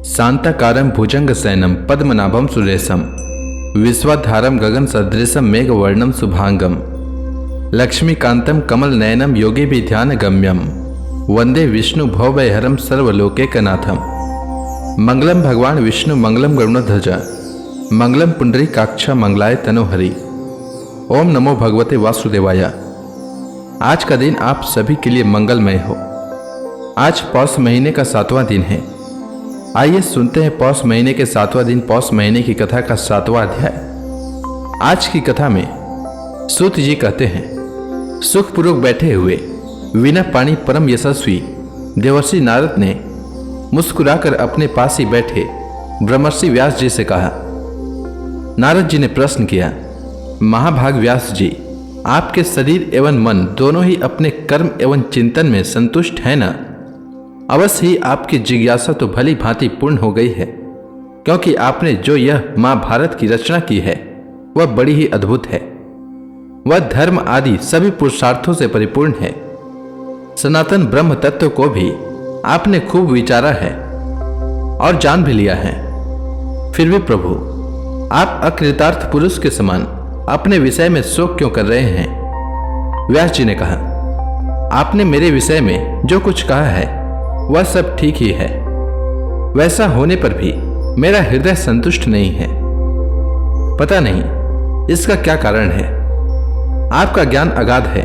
शांताकारं भुजंगशयनं पद्मनाभं सुरेशं विश्वाधारं गगनसदृशं मेघवर्णं शुभांगं लक्ष्मीकान्तं कमलनयनं योगिभिध्यानगम्यं वंदे विष्णु भवभयहरं सर्वलोकैकनाथं। मंगलम भगवान विष्णु मंगलम गरुड़ध्वज मंगलम पुंडरीकाक्ष मंगलाय तनोहरि। ओम नमो भगवते वासुदेवाय। आज का दिन आप सभी के लिए मंगलमय हो। आज पौष महीने का 7वां दिन है। आइए सुनते हैं पौष महीने के 7वां दिन पौष महीने की कथा का 7वां अध्याय। आज की कथा में सूत जी कहते हैं, सुखपूर्वक बैठे हुए बिना पानी परम यशस्वी देवर्षि नारद ने मुस्कुराकर अपने पास ही बैठे ब्रह्मर्षि व्यास जी से कहा। नारद जी ने प्रश्न किया, महाभाग व्यास जी, आपके शरीर एवं मन दोनों ही अपने कर्म एवं चिंतन में संतुष्ट है ना? अवश्य ही आपकी जिज्ञासा तो भली भांति पूर्ण हो गई है, क्योंकि आपने जो यह महाभारत की रचना की है वह बड़ी ही अद्भुत है। वह धर्म आदि सभी पुरुषार्थों से परिपूर्ण है। सनातन ब्रह्म तत्व को भी आपने खूब विचारा है और जान भी लिया है। फिर भी प्रभु, आप अकृतार्थ पुरुष के समान अपने विषय में शोक क्यों कर रहे हैं? व्यास जी ने कहा, आपने मेरे विषय में जो कुछ कहा है वह सब ठीक ही है। वैसा होने पर भी मेरा हृदय संतुष्ट नहीं है। पता नहीं इसका क्या कारण है। आपका ज्ञान अगाध है।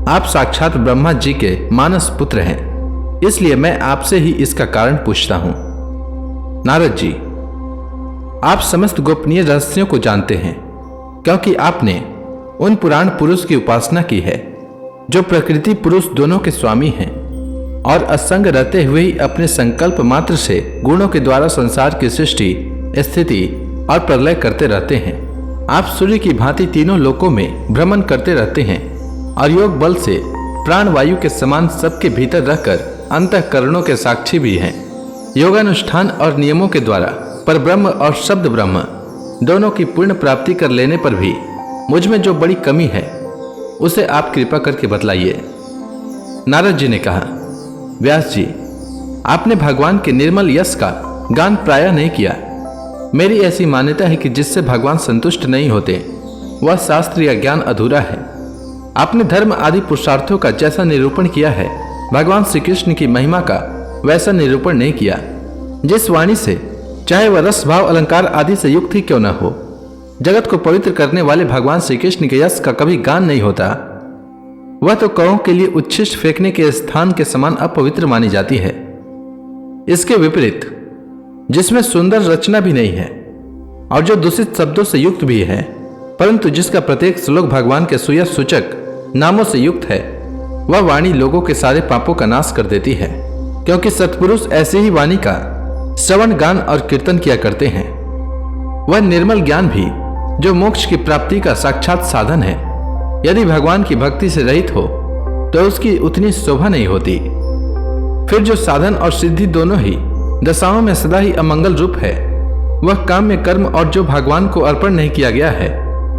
आप साक्षात ब्रह्मा जी के मानस पुत्र हैं, इसलिए मैं आपसे ही इसका कारण पूछता हूं। नारद जी, आप समस्त गोपनीय रहस्यों को जानते हैं, क्योंकि आपने उन पुराण पुरुष की उपासना की है जो प्रकृति पुरुष दोनों के स्वामी हैं और असंग रहते हुए ही अपने संकल्प मात्र से गुणों के द्वारा संसार की सृष्टि, स्थिति और प्रलय करते रहते हैं। आप सूर्य की भांति तीनों लोकों में भ्रमण करते रहते हैं और योग बल से प्राणवायु के समान सबके भीतर रहकर अंतःकरणों के साक्षी भी हैं। योगानुष्ठान और नियमों के द्वारा परब्रह्म और शब्द ब्रह्म दोनों की पूर्ण प्राप्ति कर लेने पर भी मुझ में जो बड़ी कमी है उसे आप कृपा करके बतलाइए। नारद जी ने कहा, व्यास जी, आपने भगवान के निर्मल यश का गान प्रायः नहीं किया। मेरी ऐसी मान्यता है कि जिससे भगवान संतुष्ट नहीं होते वह शास्त्र या ज्ञान अधूरा है। आपने धर्म आदि पुरुषार्थों का जैसा निरूपण किया है, भगवान श्री कृष्ण की महिमा का वैसा निरूपण नहीं किया। जिस वाणी से, चाहे वह रस भाव अलंकार आदि से युक्त ही क्यों न हो, जगत को पवित्र करने वाले भगवान श्री कृष्ण के यश का कभी गान नहीं होता। वह तो कौओं के लिए उच्छिष्ट फेंकने के स्थान के समान अपवित्र मानी जाती है। इसके विपरीत, जिसमें सुंदर रचना भी नहीं है और जो दूषित शब्दों से युक्त भी है, परंतु जिसका प्रत्येक श्लोक भगवान के सुयश सूचक नामों से युक्त है, वह वाणी लोगों के सारे पापों का नाश कर देती है, क्योंकि सत्पुरुष ऐसी ही वाणी का श्रवण गान और कीर्तन किया करते हैं। वह निर्मल ज्ञान भी जो मोक्ष की प्राप्ति का साक्षात साधन है, यदि भगवान की भक्ति से रहित हो तो उसकी उतनी शोभा नहीं होती। फिर जो साधन और सिद्धि दोनों ही दशाओं में सदा ही अमंगल रूप है, वह काम्य कर्म और जो भगवान को अर्पण नहीं किया गया है,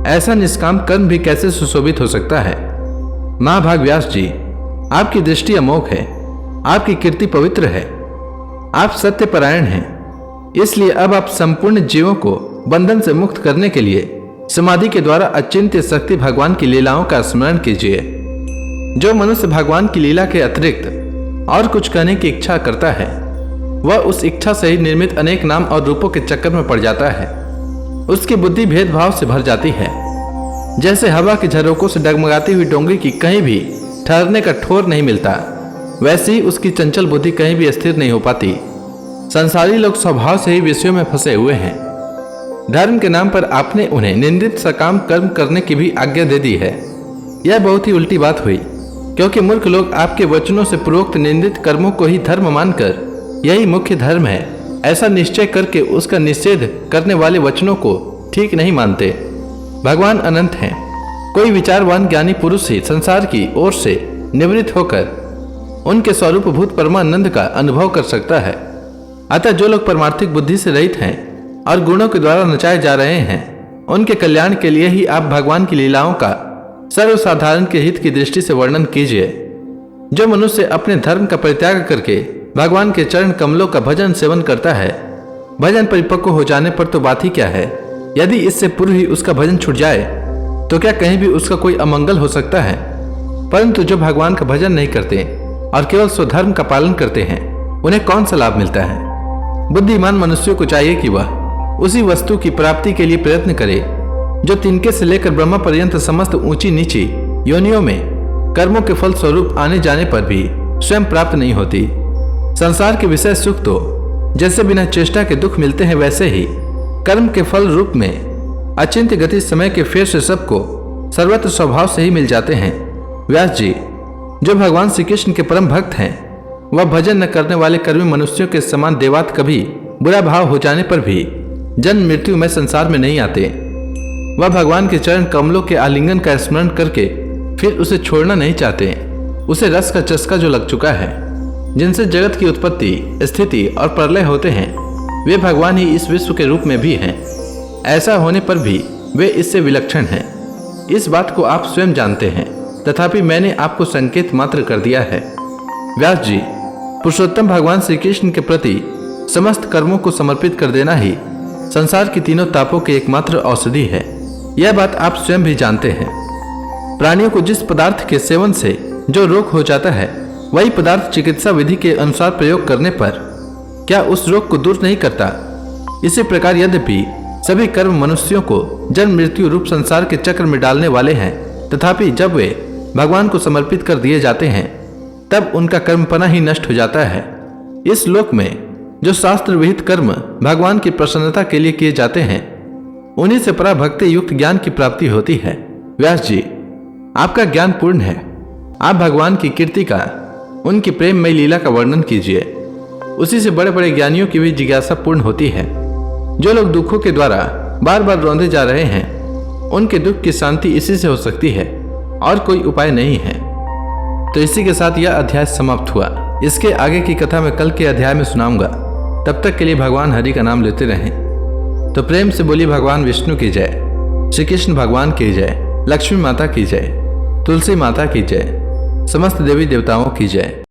ऐसा निष्काम कर्म भी कैसे सुशोभित हो सकता है? महाभाग व्यास जी, आपकी दृष्टि अमोघ है, आपकी कीर्ति पवित्र है, आप सत्यपरायण हैं। इसलिए अब आप संपूर्ण जीवों को बंधन से मुक्त करने के लिए समाधि के द्वारा अचिंत्य शक्ति भगवान की लीलाओं का स्मरण कीजिए। जो मनुष्य भगवान की लीला के अतिरिक्त और कुछ करने की इच्छा करता है, वह उस इच्छा से ही निर्मित अनेक नाम और रूपों के चक्कर में पड़ जाता है। उसकी बुद्धि भेदभाव से भर जाती है। जैसे हवा के झरोकों से डगमगाती हुई डोंगी की कहीं भी ठहरने का ठोर नहीं मिलता, वैसे ही उसकी चंचल बुद्धि कहीं भी स्थिर नहीं हो पाती। संसारी लोग स्वभाव से ही विषयों में फंसे हुए हैं। धर्म के नाम पर आपने उन्हें निंदित सकाम कर्म करने की भी आज्ञा दे दी है। यह बहुत ही उल्टी बात हुई, क्योंकि मूर्ख लोग आपके वचनों से पूर्वोक्त निंदित कर्मों को ही धर्म मानकर यही मुख्य धर्म है ऐसा निश्चय करके उसका निषेध करने वाले वचनों को ठीक नहीं मानते। भगवान अनंत हैं। कोई विचारवान ज्ञानी पुरुष ही संसार की ओर से निवृत्त होकर उनके स्वरूप भूत परमानंद का अनुभव कर सकता है। अतः जो लोग परमार्थिक बुद्धि से रहित हैं और गुणों के द्वारा नचाए जा रहे हैं, उनके कल्याण के लिए ही आप भगवान की लीलाओं का सर्वसाधारण के हित की दृष्टि से वर्णन कीजिए। जो मनुष्य अपने धर्म का परित्याग करके भगवान के चरण कमलों का भजन सेवन करता है, भजन परिपक्व हो जाने पर तो बात ही क्या है। यदि इससे पूर्व ही उसका भजन छूट जाए तो क्या कहीं भी उसका कोई अमंगल हो सकता है। परंतु जो भगवान का भजन नहीं करते और केवल स्वधर्म का पालन करते हैं, उन्हें कौन सा लाभ मिलता है। बुद्धिमान मनुष्यों को चाहिए कि वह उसी वस्तु की प्राप्ति के लिए प्रयत्न करे जो तिनके से लेकर ब्रह्मा पर्यंत समस्त ऊंची नीची योनियों में कर्मों के फल स्वरूप आने जाने पर भी स्वयं प्राप्त नहीं होती। संसार के विषय सुख तो जैसे बिना चेष्टा के दुख मिलते हैं, वैसे ही कर्म के फल रूप में अचिंत्य गति समय के फेर से सबको सर्वत्र स्वभाव से ही मिल जाते हैं। व्यास जी, जो भगवान श्री कृष्ण के परम भक्त हैं, वह भजन न करने वाले कर्मी मनुष्यों के समान देवात कभी बुरा भाव हो जाने पर भी जन्म मृत्यु में संसार में नहीं आते। वह भगवान के चरण कमलों के आलिंगन का स्मरण करके फिर उसे छोड़ना नहीं चाहते। उसे रस का चस्का जो लग चुका है, जिनसे जगत की उत्पत्ति, स्थिति और प्रलय होते हैं, वे भगवान ही इस विश्व के रूप में भी हैं। ऐसा होने पर भी वे इससे विलक्षण हैं। इस बात को आप स्वयं जानते हैं, तथापि मैंने आपको संकेत मात्र कर दिया है। व्यास जी, पुरुषोत्तम भगवान श्री कृष्ण के प्रति समस्त कर्मों को समर्पित कर देना ही संसार की तीनों तापों की एकमात्र औषधि है। यह बात आप स्वयं भी जानते हैं। प्राणियों को जिस पदार्थ के सेवन से जो रोग हो जाता है, वही पदार्थ चिकित्सा विधि के अनुसार प्रयोग करने पर क्या उस रोग को दूर नहीं करता। इसी प्रकार यद्यपि सभी कर्म मनुष्यों को जन्म मृत्यु रूप संसार के चक्र में डालने वाले हैं, तथापि जब वे भगवान को समर्पित कर दिए जाते हैं, तब उनका कर्मपना ही नष्ट हो जाता है। इस लोक में जो शास्त्र विहित कर्म भगवान की प्रसन्नता के लिए किए जाते हैं, उन्हीं से परा भक्ति युक्त ज्ञान की प्राप्ति होती है। व्यास जी, आपका ज्ञान पूर्ण है। आप भगवान की कीर्ति का, उनकी प्रेममय लीला का वर्णन कीजिए। उसी से बड़े बड़े ज्ञानियों की भी जिज्ञासा पूर्ण होती है। जो लोग दुखों के द्वारा बार बार रौंदे जा रहे हैं, उनके दुख की शांति इसी से हो सकती है और कोई उपाय नहीं है। तो इसी के साथ यह अध्याय समाप्त हुआ। इसके आगे की कथा मैं कल के अध्याय में सुनाऊंगा। तब तक के लिए भगवान हरि का नाम लेते रहें। तो प्रेम से बोली भगवान विष्णु की जय, श्री कृष्ण भगवान की जय, लक्ष्मी माता की जय, तुलसी माता की जय, समस्त देवी देवताओं की जय।